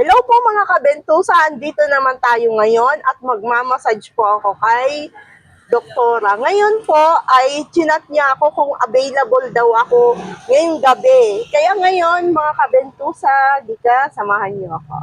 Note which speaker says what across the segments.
Speaker 1: Hello po mga kabentusa, andito naman tayo ngayon at magmamassage po ako kay doktora. Ngayon po ay chinat niya ako kung available daw ako ngayong gabi. Kaya ngayon mga kabentusa, di ka, samahan niyo ako.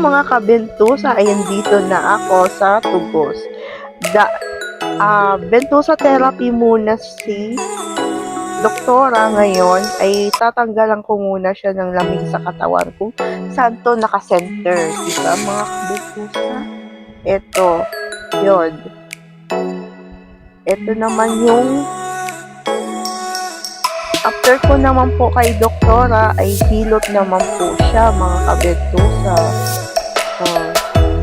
Speaker 1: Mga kabentusa, ayan dito na ako sa tubos. Bentusa therapy muna si doktora ngayon ay tatanggalan ko muna siya ng lamig sa katawan ko. Saan to naka-center? Diba mga kabentusa? Ito. Yun. Ito naman yung after ko naman po kay doktora ay hilot naman po siya mga kabentusa. So,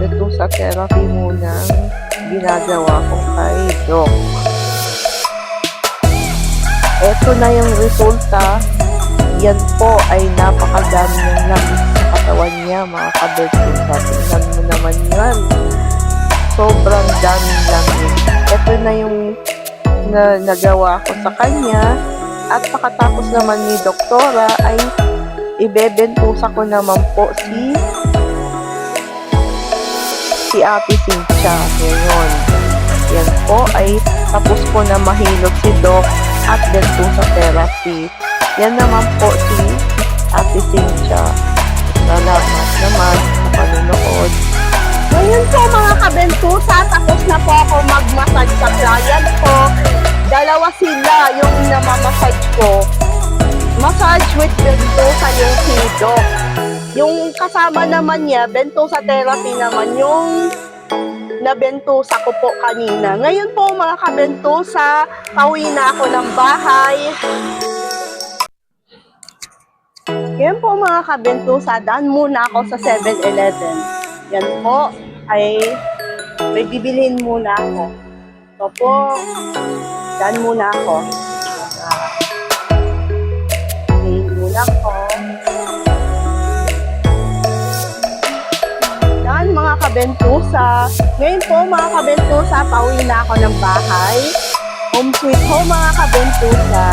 Speaker 1: bentusa therapy muna ang ginagawa ko kay Doc. Ito na yung resulta. Yan po ay napakadami ng lamig sa katawan niya mga kabentusa. Tingnan mo naman yan. Sobrang daming lamig. Ito na yung nagawa ko sa kanya. At pakatapos naman ni doktora ay ibebentusa ko naman po si Ate Cynthia. Ngayon. Yan po ay tapos ko na mahilot si Doc at bentusa therapy. Yan naman po si Ate Cynthia. Salamat naman sa panunood. Ngayon po mga kabentusa, tapos na po ako mag-massage sa client ko. Dalawa sila yung namamassage ko. Massage with bentusa yung si Doc. Yung kasama naman niya, bentusa therapy naman yung nabentusa ko po kanina. Ngayon po mga kabentusa, pauwi na ako ng bahay. Ngayon po mga kabentusa, daan muna ako sa 7-Eleven. Yan po ay may bibilhin muna ako. So po, daan muna ako. Bilhin muna ako. Mga kabentusa. Ngayon po mga kabentusa, pauwi na ako ng bahay. Home sweet home mga kabentusa.